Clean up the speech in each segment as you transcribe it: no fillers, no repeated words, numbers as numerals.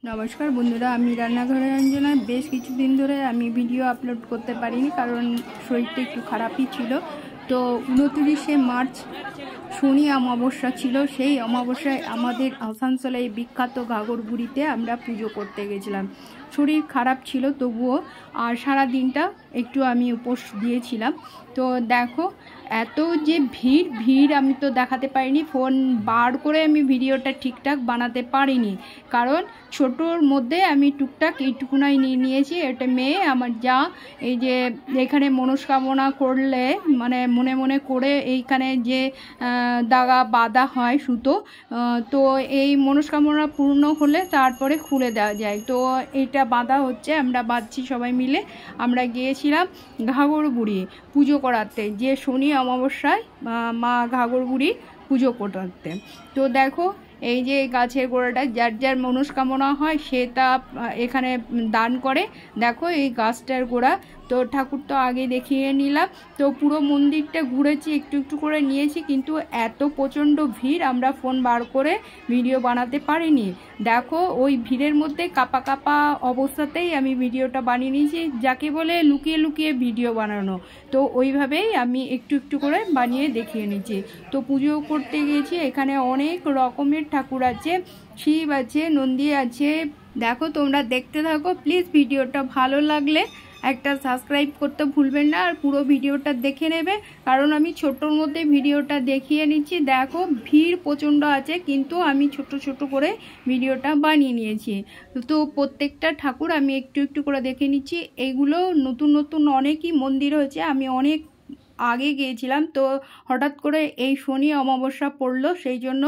নমস্কার বন্ধুরা, আমি রান্নাঘরে অঞ্জনা। বেশ কিছুদিন ধরে আমি ভিডিও আপলোড করতে পারিনি, কারণ শরীরটা একটু খারাপই ছিল। তো 29শে মার্চ শনি অমাবস্যা ছিল। সেই অমাবস্যায় আমাদের আসানসোলে এই বিখ্যাত ঘাগরবুড়িতে আমরা পুজো করতে গেছিলাম। শরীর খারাপ ছিল তবুও, আর সারা দিনটা একটু আমি উপোস দিয়েছিলাম। তো দেখো, এত যে ভিড় আমি তো দেখাতে পারিনি, ফোন বার করে আমি ভিডিওটা ঠিকঠাক বানাতে পারিনি, কারণ ছোটোর মধ্যে আমি টুকটাক এইটুকুনাই নিয়ে নিয়েছি। এটা মেয়ে আমার যা, এই যে এখানে মনস্কামনা করলে মানে মনে মনে করে এইখানে যে দাগা বাঁধা হয় সুতো, তো এই মনস্কামনা পূর্ণ হলে তারপরে খুলে দেওয়া যায়। তো এটা বাঁধা হচ্ছে, আমরা বাঁধছি সবাই মিলে। আমরা গিয়েছিলাম ঘাগরবুড়ি পুজো করাতে, যে শনি অমাবস্যায় মা ঘাগরবুড়ি পুজো করতে। তো দেখো, এই যে গাছের গোড়াটা যার যার মনস্কামনা হয় সে তা এখানে দান করে। দেখো এই গাছটার গোড়া, তো ঠাকুর তো আগে দেখিয়ে নিলাম। তো পুরো মন্দিরটা ঘুরেছি, একটু একটু করে নিয়েছি, কিন্তু এত প্রচণ্ড ভিড় আমরা ফোন বার করে ভিডিও বানাতে পারিনি। দেখো ওই ভিড়ের মধ্যে কাপা কাপা অবস্থাতেই আমি ভিডিওটা বানিয়ে নিয়েছি, যাকে বলে লুকিয়ে লুকিয়ে ভিডিও বানানো। তো ওইভাবেই আমি একটু একটু করে বানিয়ে দেখিয়ে নিয়েছি। তো পুজো করতে গিয়েছি, এখানে অনেক রকমের ঠাকুর আছে, শিব আছে, নন্দী আছে। দেখো তোমরা দেখতে থাকো প্লিজ। ভিডিওটা ভালো লাগলে একটা সাবস্ক্রাইব করতে ভুলবেন না, আর পুরো ভিডিওটা দেখে নেবে, কারণ আমি ছোটোর মধ্যে ভিডিওটা দেখিয়ে নিচ্ছি। দেখো ভিড় প্রচণ্ড আছে, কিন্তু আমি ছোট ছোট করে ভিডিওটা বানিয়ে নিয়েছি। তো প্রত্যেকটা ঠাকুর আমি একটু একটু করে দেখে নিচ্ছি। এইগুলো নতুন নতুন অনেকই মন্দির হয়েছে, আমি অনেক আগে গিয়েছিলাম, তো হঠাৎ করে এই শনি অমাবস্যা পড়লো, সেই জন্য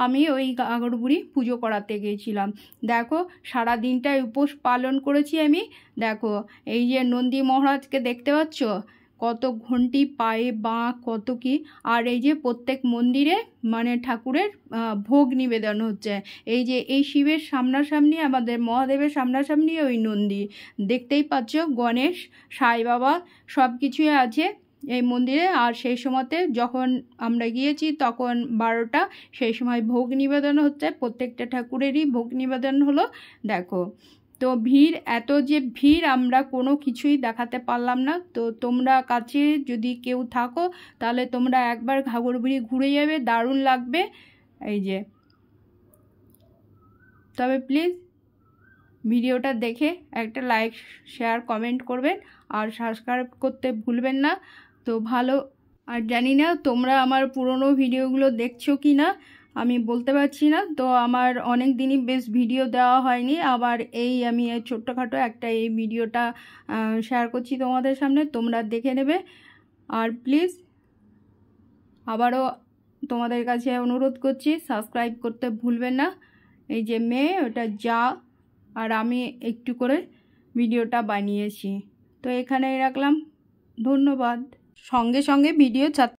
আমি ওই ঘাগরবুড়ি পুজো করাতে গিয়েছিলাম। দেখো সারা দিনটাই উপোস পালন করেছি আমি। দেখো এই যে নন্দী মহারাজকে দেখতে পাচ্ছ, কত ঘন্টি পায়ে বাঁ কত কি, আর এই যে প্রত্যেক মন্দিরে মানে ঠাকুরের ভোগ নিবেদন হচ্ছে। এই যে এই শিবের সামনাসামনি, আমাদের মহাদেবের সামনাসামনি ওই নন্দী দেখতেই পাচ্ছ, গণেশ, সাই বাবা সব কিছুই আছে এই মন্দিরে। আর সেই সময়তে যখন আমরা গিয়েছি তখন 12টা, সেই সময় ভোগ নিবেদন হচ্ছে, প্রত্যেকটা ঠাকুরেরই ভোগ নিবেদন হলো। দেখো তো ভিড়, এত যে ভিড় আমরা কোনো কিছুই দেখাতে পারলাম না। তো তোমরা কাছে যদি কেউ থাকো তাহলে তোমরা একবার ঘাগরবুড়ি ঘুরে যাবে, দারুণ লাগবে। এই যে, তবে প্লিজ ভিডিওটা দেখে একটা লাইক, শেয়ার, কমেন্ট করবেন, আর সাবস্ক্রাইব করতে ভুলবেন না। তো ভালো, আর জানি না তোমরা আমার পুরনো ভিডিওগুলো দেখছো কি না, আমি বলতে পারছি না। তো আমার অনেক দিনই বেশ ভিডিও দেওয়া হয়নি, আবার এই আমি ছোট্টখাটো একটা এই ভিডিওটা শেয়ার করছি তোমাদের সামনে, তোমরা দেখে নেবে। আর প্লিজ আবারও তোমাদের কাছে অনুরোধ করছি, সাবস্ক্রাইব করতে ভুলবেন না। এই যে মেয়ে, ওটা যা, আর আমি একটু করে ভিডিওটা বানিয়েছি। তো এখানেই রাখলাম, ধন্যবাদ। সঙ্গে সঙ্গে ভিডিও